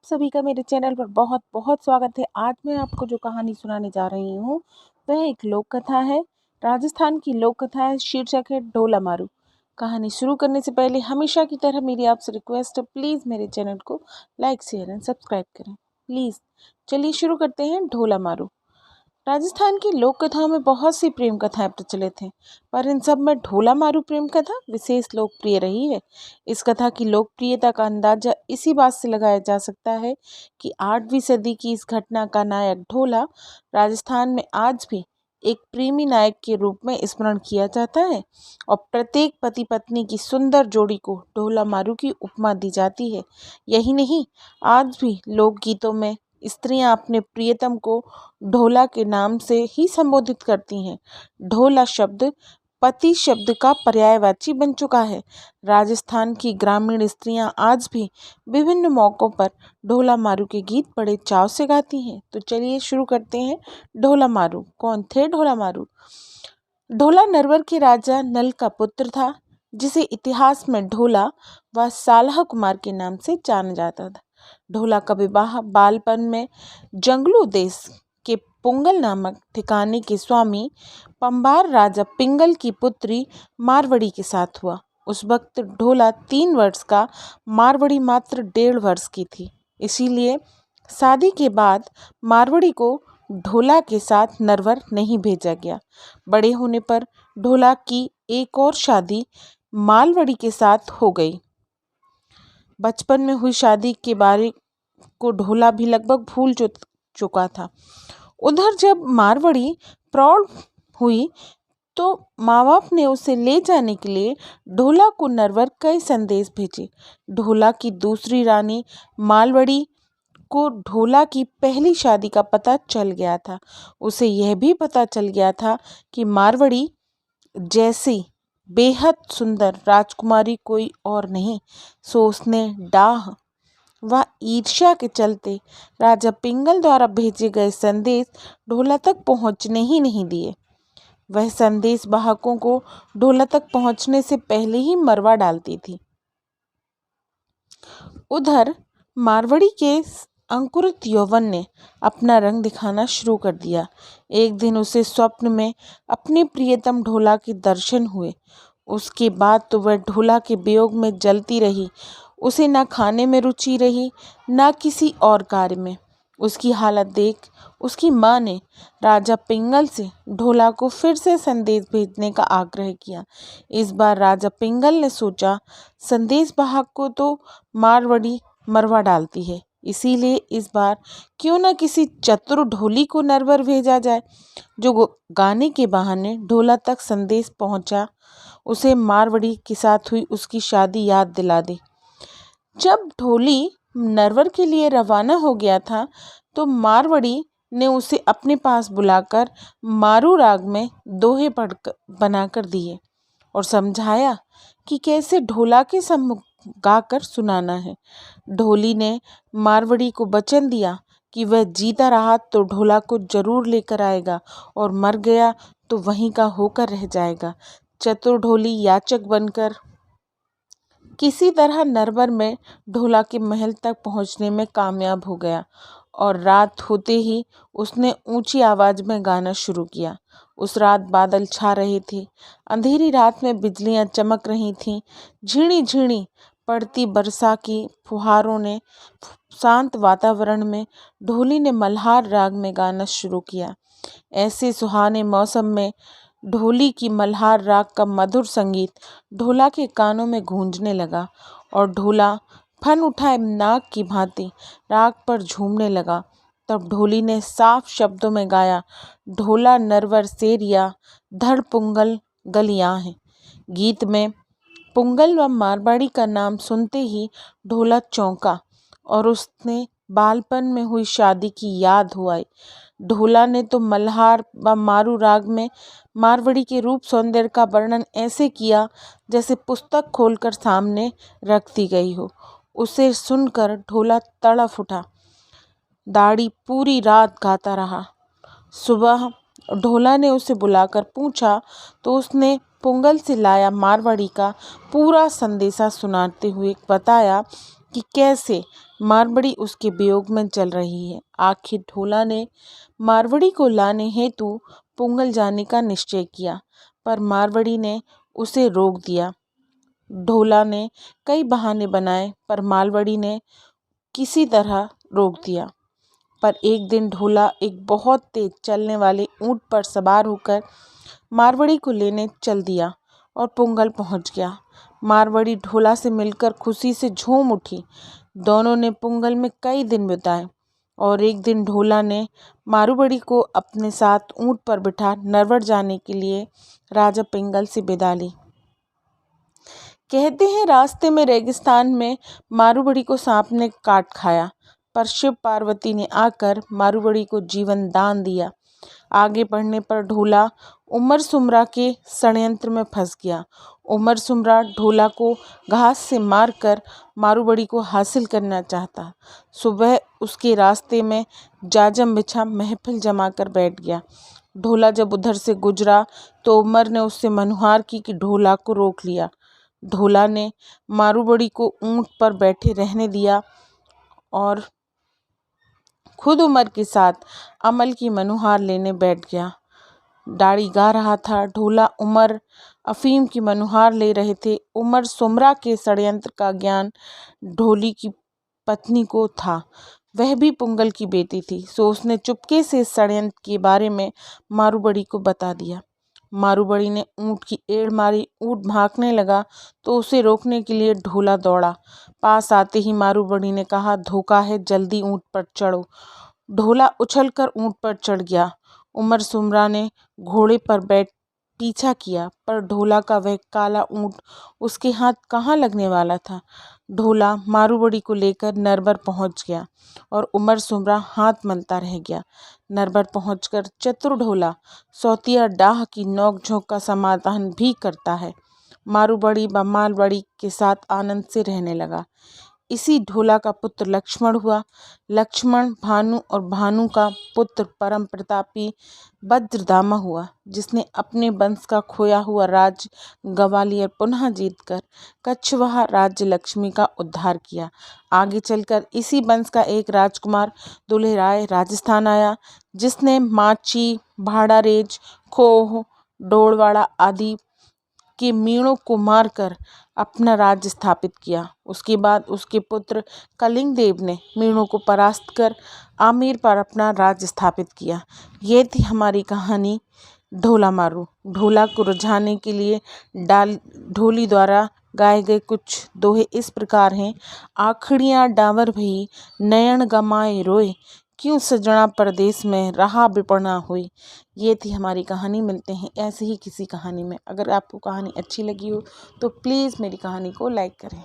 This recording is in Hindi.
सभी का मेरे चैनल पर बहुत बहुत स्वागत है। आज मैं आपको जो कहानी सुनाने जा रही हूँ वह एक लोक कथा है। राजस्थान की लोक कथा है, शीर्षक है ढोला मारू। कहानी शुरू करने से पहले हमेशा की तरह मेरी आपसे रिक्वेस्ट है, प्लीज़ मेरे चैनल को लाइक शेयर एंड सब्सक्राइब करें प्लीज़। चलिए शुरू करते हैं ढोला मारू। राजस्थान की लोक कथाओं में बहुत सी प्रेम कथाएं प्रचलित हैं, पर इन सब में ढोला मारू प्रेम कथा विशेष लोकप्रिय रही है। इस कथा की लोकप्रियता का अंदाजा इसी बात से लगाया जा सकता है कि 8वीं सदी की इस घटना का नायक ढोला राजस्थान में आज भी एक प्रेमी नायक के रूप में स्मरण किया जाता है और प्रत्येक पति पत्नी की सुंदर जोड़ी को ढोला मारू की उपमा दी जाती है। यही नहीं, आज भी लोकगीतों में स्त्रियां अपने प्रियतम को ढोला के नाम से ही संबोधित करती हैं। ढोला शब्द पति शब्द का पर्यायवाची बन चुका है। राजस्थान की ग्रामीण स्त्रियां आज भी विभिन्न मौक़ों पर ढोला मारू के गीत बड़े चाव से गाती हैं। तो चलिए शुरू करते हैं। ढोला मारू कौन थे? ढोला मारू ढोला नरवर के राजा नल का पुत्र था, जिसे इतिहास में ढोला व सालह कुमार के नाम से जाना जाता था। ढोला का विवाह बालपन में जंगलू देश के पुंगल नामक ठिकाने के स्वामी पंबार राजा पिंगल की पुत्री मारवड़ी के साथ हुआ। उस वक्त ढोला 3 वर्ष का, मारवड़ी मात्र 1.5 वर्ष की थी। इसीलिए शादी के बाद मारवड़ी को ढोला के साथ नरवर नहीं भेजा गया। बड़े होने पर ढोला की एक और शादी मालवड़ी के साथ हो गई। बचपन में हुई शादी के बारे को ढोला भी लगभग भूल चुका था। उधर जब मारवड़ी प्रौढ़ हुई तो माँ बाप ने उसे ले जाने के लिए ढोला को नरवर कई संदेश भेजे। ढोला की दूसरी रानी मालवड़ी को ढोला की पहली शादी का पता चल गया था। उसे यह भी पता चल गया था कि मारवड़ी जैसी बेहद सुंदर राजकुमारी कोई और नहीं। सो उसने डाह व ईर्ष्या के चलते राजा पिंगल द्वारा भेजे गए संदेश ढोला तक पहुंचने ही नहीं दिए। वह संदेश वाहकों को ढोला तक पहुंचने से पहले ही मरवा डालती थी। उधर मारवड़ी के अंकुरित यौवन ने अपना रंग दिखाना शुरू कर दिया। एक दिन उसे स्वप्न में अपने प्रियतम ढोला के दर्शन हुए। उसके बाद तो वह ढोला के वियोग में जलती रही। उसे न खाने में रुचि रही, न किसी और कार्य में। उसकी हालत देख उसकी माँ ने राजा पिंगल से ढोला को फिर से संदेश भेजने का आग्रह किया। इस बार राजा पिंगल ने सोचा, संदेश वाहक को तो मारवड़ी मरवा डालती है, इसीलिए इस बार क्यों न किसी चतुर ढोली को नरवर भेजा जाए, जो गाने के बहाने ढोला तक संदेश पहुंचा उसे मारवड़ी के साथ हुई उसकी शादी याद दिला दे। जब ढोली नरवर के लिए रवाना हो गया था तो मारवड़ी ने उसे अपने पास बुलाकर मारू राग में दोहे बनाकर दिए और समझाया कि कैसे ढोला के सम्मुख गाकर सुनाना है। ढोली ने मारवड़ी को वचन दिया कि वह जीता रहा तो ढोला को जरूर लेकर आएगा और मर गया तो वहीं का होकर रह जाएगा। चतुर ढोली याचक बनकर किसी तरह नरवर में ढोला के महल तक पहुंचने में कामयाब हो गया और रात होते ही उसने ऊंची आवाज में गाना शुरू किया। उस रात बादल छा रहे थे। अंधेरी रात में बिजलियां चमक रही थीं। झीणी झीणी पड़ती वर्षा की फुहारों ने शांत वातावरण में ढोली ने मल्हार राग में गाना शुरू किया। ऐसे सुहाने मौसम में ढोली की मल्हार राग का मधुर संगीत ढोला के कानों में गूंजने लगा और ढोला फन उठाए नाग की भांति राग पर झूमने लगा। तब ढोली ने साफ शब्दों में गाया, ढोला नरवर सेरिया धड़ पुंगल गलियां है। गीत में पुंगल व मारवाड़ी का नाम सुनते ही ढोला चौंका और उसने बालपन में हुई शादी की याद हो आई। ढोला ने तो मल्हार व मारू राग में मारवाड़ी के रूप सौंदर्य का वर्णन ऐसे किया जैसे पुस्तक खोलकर सामने रख दी गई हो। उसे सुनकर ढोला तड़फ उठा। दाढ़ी पूरी रात गाता रहा। सुबह ढोला ने उसे बुलाकर पूछा तो उसने पुंगल से लाया मारवाड़ी का पूरा संदेशा सुनाते हुए बताया कि कैसे मारवाड़ी उसके वियोग में चल रही है। आखिर ढोला ने मारवाड़ी को लाने हेतु पुंगल जाने का निश्चय किया, पर मारवाड़ी ने उसे रोक दिया। ढोला ने कई बहाने बनाए, पर मारवाड़ी ने किसी तरह रोक दिया। पर एक दिन ढोला एक बहुत तेज चलने वाले ऊंट पर सवार होकर मारवाड़ी को लेने चल दिया और पुंगल पहुंच गया। मारवाड़ी ढोला से मिलकर खुशी से झूम उठी। दोनों ने पुंगल में कई दिन बिताए और एक दिन ढोला ने मारवाड़ी को अपने साथ ऊंट पर बिठा नरवड़ जाने के लिए राजा पिंगल से विदा ली। कहते हैं रास्ते में रेगिस्तान में मारवाड़ी को सांप ने काट खाया, पर शिव पार्वती ने आकर मारवाड़ी को जीवन दान दिया। आगे बढ़ने पर ढोला उमर सुमरा के षड्यंत्र में फंस गया। उमर सुमरा ढोला को घास से मारकर मारवाड़ी को हासिल करना चाहता। सुबह उसके रास्ते में जाजम बिछा महफिल जमा कर बैठ गया। ढोला जब उधर से गुजरा तो उमर ने उससे मनुहार की कि ढोला को रोक लिया। ढोला ने मारवाड़ी को ऊंट पर बैठे रहने दिया और खुद उमर के साथ अमल की मनुहार लेने बैठ गया। डाड़ी गा रहा था। ढोला उमर अफीम की मनुहार ले रहे थे। उमर सुमरा के षड्यंत्र का ज्ञान ढोली की पत्नी को था। वह भी पुंगल की बेटी थी, सो उसने चुपके से इस षड्यंत्र के बारे में मारवाड़ी को बता दिया। मारवाड़ी ने ऊंट की एड़ मारी। ऊंट भागने लगा तो उसे रोकने के लिए ढोला दौड़ा। पास आते ही मारवाड़ी ने कहा, धोखा है, जल्दी ऊंट पर चढ़ो। ढोला उछलकर ऊंट पर चढ़ गया। उमर सुमरा ने घोड़े पर बैठ पीछा किया, पर ढोला का वह काला ऊंट उसके हाथ कहाँ लगने वाला था। ढोला मारवाड़ी को लेकर नरवर पहुंच गया और उमर सुमरा हाथ मलता रह गया। नरवर पहुंचकर चतुर ढोला सौतिया डाह की नोक-झोंक का समाधान भी करता है। मारवाड़ी व मारवाड़ी के साथ आनंद से रहने लगा। इसी ढोला का पुत्र लक्ष्मण हुआ। लक्ष्मण भानु और भानु का पुत्र परम प्रतापी वज्रदामा हुआ, जिसने अपने वंश का खोया हुआ राज्य ग्वालियर पुनः जीतकर कछवाहा राज्य लक्ष्मी का उद्धार किया। आगे चलकर इसी वंश का एक राजकुमार दुलेराय राजस्थान आया, जिसने माची, भाड़ारेज, खोह, डोड़वाड़ा आदि के मीणों को मारकर अपना राज्य स्थापित किया। उसके बाद उसके पुत्र कलिंग देव ने मीणों को परास्त कर आमेर पर अपना राज्य स्थापित किया। ये थी हमारी कहानी ढोला मारू। ढोला को रुझाने के लिए ढोली द्वारा गाए गए कुछ दोहे इस प्रकार हैं। आखड़ियाँ डावर भई, नयन गमाए रोए, क्यों सजना परदेस में रहा विपन्ना होई। ये थी हमारी कहानी। मिलते हैं ऐसे ही किसी कहानी में। अगर आपको कहानी अच्छी लगी हो तो प्लीज़ मेरी कहानी को लाइक करें।